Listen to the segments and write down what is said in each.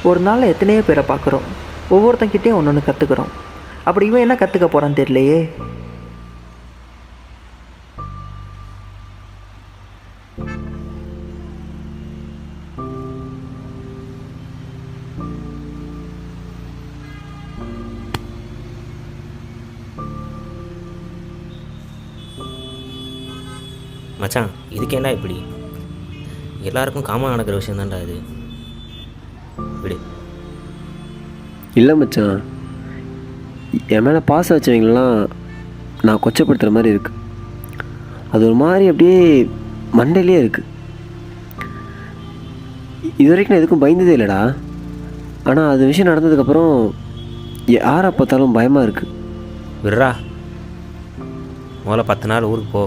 ஒரு நாளில் எத்தனையோ பேரை பார்க்குறோம், ஒவ்வொருத்தங்கிட்டேயும் ஒன்று ஒன்று கற்றுக்குறோம். அப்படி இவன் என்ன கற்றுக்க போகிறான்னு தெரியலையே. மச்சான், இதுக்கு என்ன இப்படி? எல்லாருக்கும் காமன் நடக்கிற விஷயம் தான்டா இது. விடு. இல்லை மச்சான், என் மேலே பாசம் வச்சவங்களாம் நான் கொச்சப்படுத்துகிற மாதிரி இருக்குது. அது ஒரு மாதிரி அப்படியே மண்டையிலே இருக்குது. இது வரைக்கும் நான் எதுக்கும் பயந்ததே இல்லைடா. ஆனால் அது விஷயம் நடந்ததுக்கப்புறம் யாரை பார்த்தாலும் பயமாக இருக்குது. விட்றா. முதல்ல 10 நாள் ஊருக்கு போ.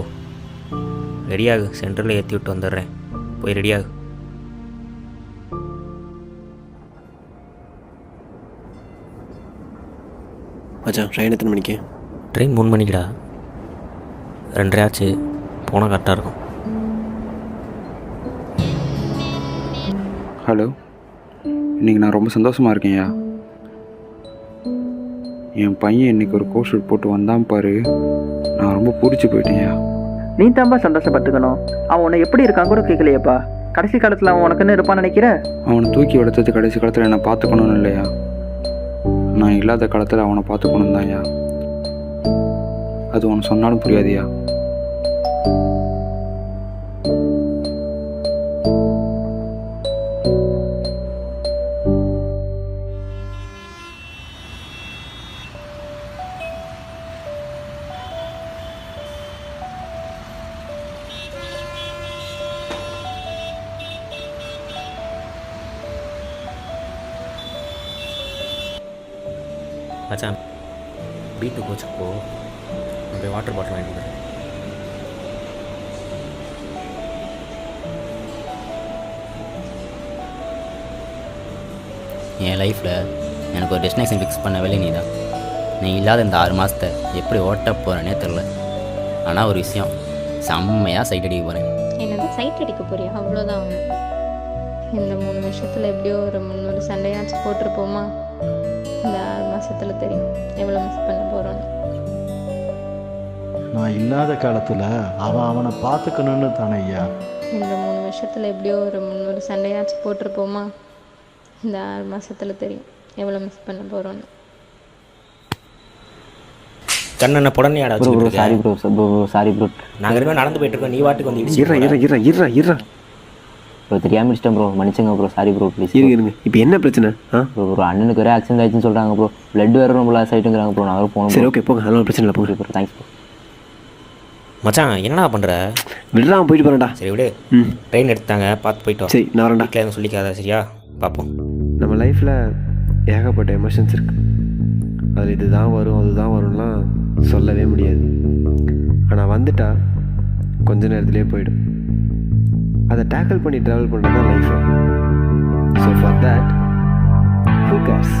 ரெடியாகு. சென்டரில் ஏற்றி விட்டு வந்துடுறேன். போய் ரெடியாகு. மச்சான், ட்ரெயின் எத்தனை மணிக்கு? ட்ரெயின் 3 மணிக்குடா. 2:30 ஆச்சு. போனால் கரெக்டாக இருக்கும். ஹலோ, இன்றைக்கி நான் ரொம்ப சந்தோஷமாக இருக்கேன்யா. என் பையன் இன்றைக்கி ஒரு கோட் ஷூட் போட்டு வந்தான் பாரு, நான் ரொம்ப பிடிச்சி போயிட்டேன்யா. நீ தான்ப்பா சந்தோஷப்பட்டுக்கணும். அவன் உன்னை எப்படி இருக்கான் கூட கேட்கலையேப்பா. கடைசி காலத்தில் அவன் உனக்குன்னு இருப்பான்னு நினைக்கிற? அவனை தூக்கி வளர்த்தது கடைசி காலத்தில் என்னை பார்த்துக்கணும்னு இல்லையா, நான் இல்லாத காலத்தில் அவனை பார்த்துக்கணும் தான்யா. அது உனக்கு சொன்னாலும் புரியாதியா. மச்சான், வீட்டுக்கு கோச்சுக்கு போ. நான் போய் வாட்டர் பாட்டில் வாங்கிட்டு வரேன். என் லைஃப்பில் எனக்கு ஒரு டெஸ்டினேஷன் ஃபிக்ஸ் பண்ண வேலை நீ தான். நீ இல்லாத இந்த 6 மாதத்தை எப்படி ஓட்ட போகிறேனே தெரில. ஆனால் ஒரு விஷயம், செம்மையாக சைட் அடிக்க போகிறேன். என்னதான் சைட் அடிக்க போறியா? அவ்வளோதான். இந்த 3 வருஷத்தில் எப்படியோ ஒரு 300 சண்டையாச்சும் போட்டிருப்போமா? இந்த 6 மாதத்தில் தெரியும் எவ்வளோ மிஸ் பண்ண போகிறோன்னு. நான் இல்லாத காலத்தில் அவனை பார்த்துக்கணுன்னு தானே ஐயா. இந்த 3 வருஷத்தில் எப்படியோ ஒரு 300 சண்டையாச்சும் போட்டிருப்போமா? இந்த 6 மாதத்தில் தெரியும் எவ்வளோ மிஸ் பண்ண போகிறோன்னு. கண்ணனை புடனையாடா ப்ரோ ப்ரோ வச்சுக்கிட்டு சாரி இருக்க. Bro sorry bro. நாங்கள் ரெண்டு நடந்து போயிட்டு இருக்கோம். நீ வாட்டுக்கு வந்து இருறா இடிச்சு. ப்ரோ தெரியாமல் இஷ்டம் ப்ரோ, மன்னிச்சுங்க ப்ரோ. Sorry bro, please. இருங்க. இப்போ என்ன பிரச்சனை? ப்ரோ அண்ணனுக்கு வேறு ஆக்சிடென்ட் ஆயிடுச்சுன்னு சொல்கிறாங்க ப்ரோ. பிளட் வேறு ரொம்ப லாஸ் ஆகிட்டுங்கிறாங்க ப்ரோ. நான் வேறு போகணும். சரி, ஓகே, போங்க. அதெல்லாம் பிரச்சனை இல்லை, போங்க. Bro thanks bro. மச்சான், என்னடா பண்ணுற? விடுறா, போயிட்டு போகிறேன்டா. சரி விடு. ட்ரெயின் எடுத்தாங்க, பார்த்து போயிட்டு வா. சரி, நான் வரேன்டா. வீட்டில் எதுவும் சொல்லிக்காத, சரியா? பார்ப்போம். நம்ம லைஃப்பில் ஏகப்பட்ட எமோஷன்ஸ் இருக்குது. அதில் இதுதான் வரும் அதுதான் வரும்லாம் சொல்லவே முடியாது. ஆனால் வந்துட்டா கொஞ்ச நேரத்துலேயே போயிடும். அதை டேக்கிள் பண்ணி ட்ராவல் பண்ணுறது தான் life. So for that, who CARES?